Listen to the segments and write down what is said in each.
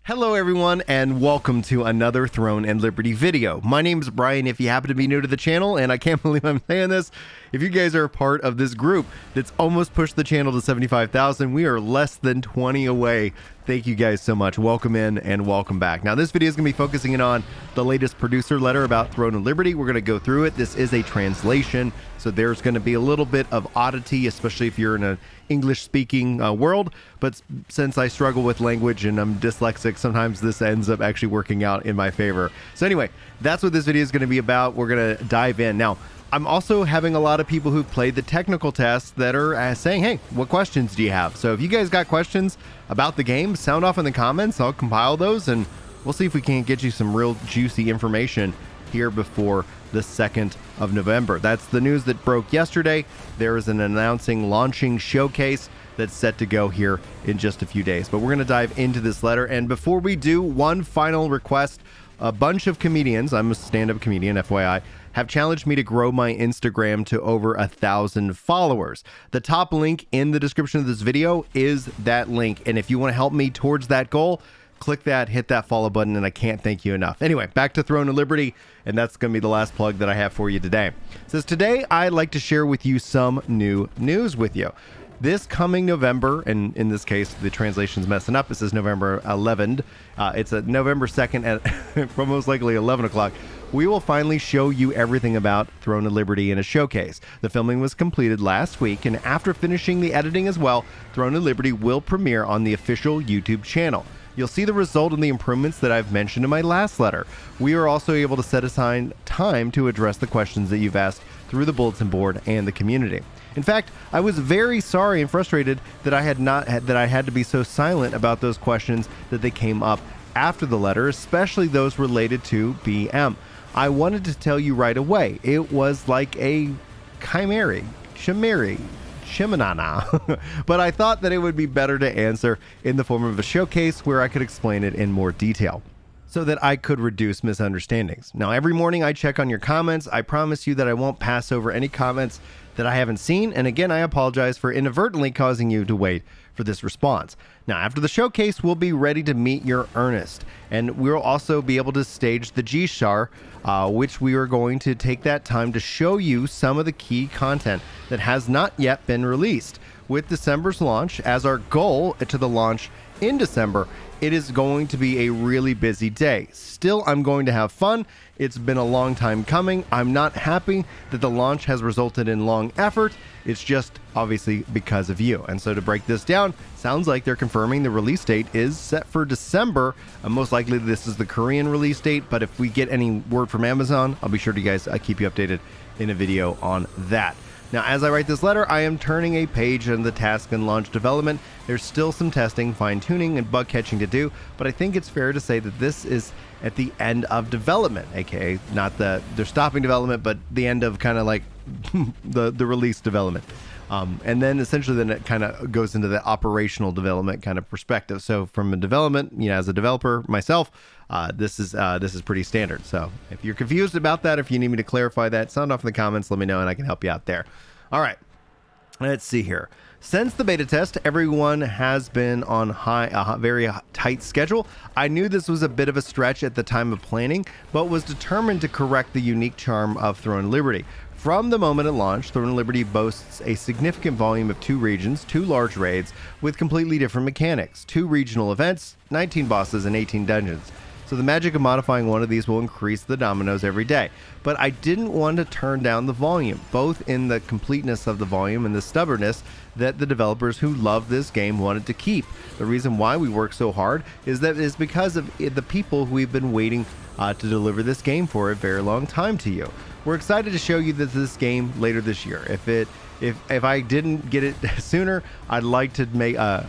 Hello everyone and welcome to another Throne and Liberty video. My name is Brian if you happen to be new to the channel, and I can't believe I'm saying this. If you guys are a part of this group that's almost pushed the channel to 75,000, we are less than 20 away. Thank you guys so much. Welcome in and welcome back. Now this video is going to be focusing in on the latest producer letter about Throne and Liberty. We're going to go through it. This is a translation, so there's going to be a little bit of oddity, especially if you're in an English-speaking world. But since I struggle with language and I'm dyslexic, sometimes this ends up actually working out in my favor. So anyway, that's what this video is going to be about. We're going to dive in. Now, I'm also having a lot of people who played the technical tests that are saying, hey, what questions do you have? So if you guys got questions about the game, sound off in the comments. I'll compile those and we'll see if we can't get you some real juicy information here before the 2nd of November. That's the news that broke yesterday. There is an launching showcase that's set to go here in just a few days. But we're going to dive into this letter. And before we do, one final request. A bunch of comedians, I'm a stand-up comedian, FYI, have challenged me to grow my Instagram to over 1,000 followers. The top link in the description of this video is that link. And if you want to help me towards that goal, click that, hit that follow button, and I can't thank you enough. Anyway, back to Throne and Liberty, and that's going to be the last plug that I have for you today. It says, today I'd like to share with you some new news with you. This coming November, and in this case, the translation's messing up. It says November 11th. It's a November 2nd at most likely 11 o'clock. We will finally show you everything about Throne and Liberty in a showcase. The filming was completed last week, and after finishing the editing as well, Throne and Liberty will premiere on the official YouTube channel. You'll see the result in the improvements that I've mentioned in my last letter. We are also able to set aside time to address the questions that you've asked through the bulletin board and the community. In fact, I was very sorry and frustrated that I had to be so silent about those questions that they came up after the letter, especially those related to BM. I wanted to tell you right away. It was like a chimera, but I thought that it would be better to answer in the form of a showcase where I could explain it in more detail, so that I could reduce misunderstandings. Now, every morning I check on your comments. I promise you that I won't pass over any comments that I haven't seen. And again, I apologize for inadvertently causing you to wait for this response. Now, after the showcase, we'll be ready to meet your Ernest. And we'll also be able to stage the G-Star, which we are going to take that time to show you some of the key content that has not yet been released. With December's launch as our goal to the launch in December, it is going to be a really busy day. Still, I'm going to have fun. It's been a long time coming. I'm not happy that the launch has resulted in long effort. It's just obviously because of you. And so to break this down, sounds like they're confirming the release date is set for December. Most likely this is the Korean release date, but if we get any word from Amazon, I'll be sure to guys keep you updated in a video on that. Now, as I write this letter, I am turning a page in the task and launch development. There's still some testing, fine-tuning, and bug catching to do, but I think it's fair to say that this is at the end of development, aka not they're stopping development, but the end of kind of like the release development. And then essentially then it kind of goes into the operational development kind of perspective. So from a development, as a developer myself, this is pretty standard. So if you're confused about that, if you need me to clarify that, sound off in the comments, let me know and I can help you out there. All right, let's see here. Since the beta test, everyone has been on a very tight schedule. I knew this was a bit of a stretch at the time of planning, but was determined to correct the unique charm of Throne and Liberty. From the moment it launched, Throne and Liberty boasts a significant volume of 2 regions, 2 large raids with completely different mechanics, 2 regional events, 19 bosses, and 18 dungeons. So the magic of modifying one of these will increase the dominoes every day. But I didn't want to turn down the volume, both in the completeness of the volume and the stubbornness that the developers who love this game wanted to keep. The reason why we work so hard is because of the people who we've been waiting to deliver this game for a very long time to you. We're excited to show you this game later this year. If I didn't get it sooner, I'd like to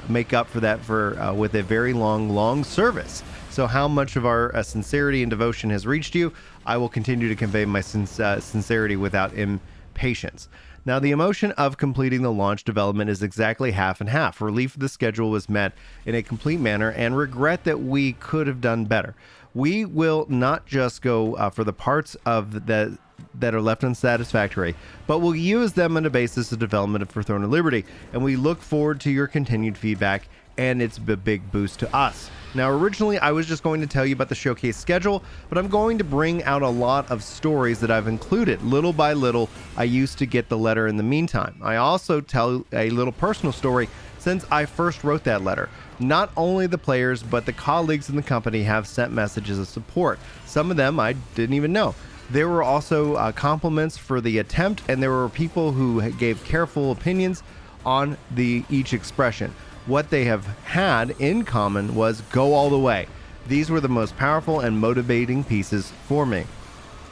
make up for that with a very long service. So how much of our sincerity and devotion has reached you, I will continue to convey my sincerity without impatience. Now, the emotion of completing the launch development is exactly half and half. Relief the schedule was met in a complete manner and regret that we could have done better. We will not just go for the parts of that are left unsatisfactory, but we'll use them on a basis of development for Throne and Liberty, and we look forward to your continued feedback, and it's a big boost to us. Now, originally, I was just going to tell you about the showcase schedule, but I'm going to bring out a lot of stories that I've included. Little by little, I used to get the letter in the meantime. I also tell a little personal story since I first wrote that letter. Not only the players, but the colleagues in the company have sent messages of support. Some of them I didn't even know. There were also compliments for the attempt, and there were people who gave careful opinions on each expression. What they have had in common was go all the way. These were the most powerful and motivating pieces for me.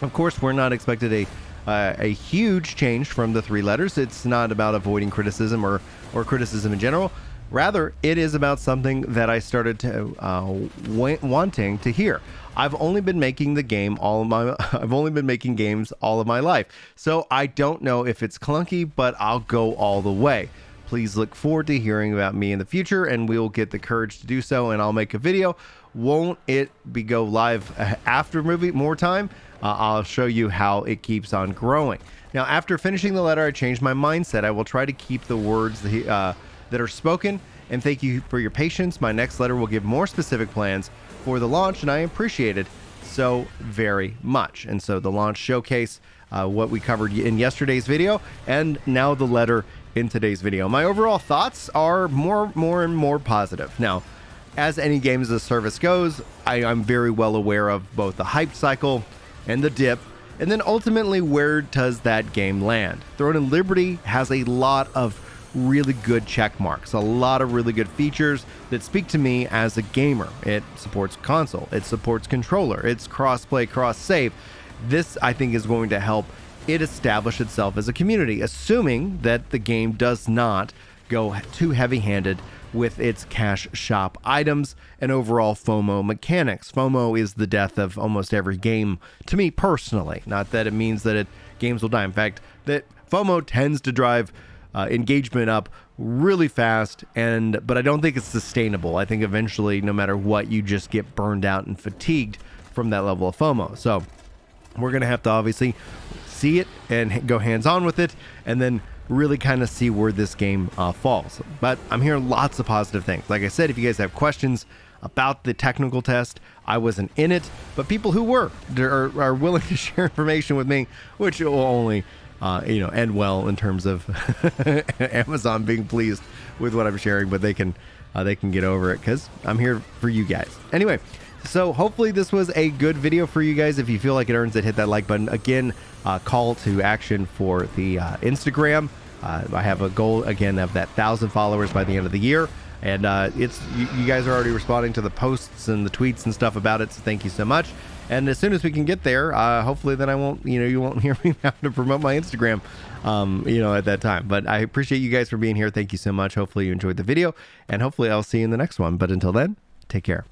Of course, we're not expected a huge change from the 3 letters. It's not about avoiding criticism or criticism in general. Rather, it is about something that I started to wanting to hear. I've only been making games all of my life, so I don't know if it's clunky, but I'll go all the way. Please look forward to hearing about me in the future, and we'll get the courage to do so, and I'll make a video. Won't it go live after more time? I'll show you how it keeps on growing. Now, after finishing the letter, I changed my mindset. I will try to keep the words that are spoken, and thank you for your patience. My next letter will give more specific plans for the launch, and I appreciate it so very much. And so the launch showcase, what we covered in yesterday's video, and now the letter in today's video. My overall thoughts are more and more positive. Now, as any game as a service goes, I'm very well aware of both the hype cycle and the dip, and then ultimately where does that game land. Throne and Liberty has a lot of really good check marks, a lot of really good features that speak to me as a gamer. It supports console, it supports controller, it's cross-play, cross-save. This, I think, is going to help it establish itself as a community, assuming that the game does not go too heavy-handed with its cash shop items and overall FOMO mechanics. FOMO is the death of almost every game, to me personally. Not that it means that games will die. In fact, that FOMO tends to drive engagement up really fast, but I don't think it's sustainable. I think eventually, no matter what, you just get burned out and fatigued from that level of FOMO. So we're going to have to obviously see it and go hands-on with it, and then really kind of see where this game falls. But I'm hearing lots of positive things. Like I said, if you guys have questions about the technical test, I wasn't in it, but people who are willing to share information with me, which will only end well in terms of Amazon being pleased with what I'm sharing, but they can get over it because I'm here for you guys. Anyway, so hopefully this was a good video for you guys. If you feel like it earns it, hit that like button. Again, call to action for the Instagram. I have a goal again of that 1,000 followers by the end of the year, and you guys are already responding to the posts and the tweets and stuff about it. So thank you so much. And as soon as we can get there, hopefully then you won't hear me have to promote my Instagram, at that time. But I appreciate you guys for being here. Thank you so much. Hopefully you enjoyed the video, and hopefully I'll see you in the next one. But until then, take care.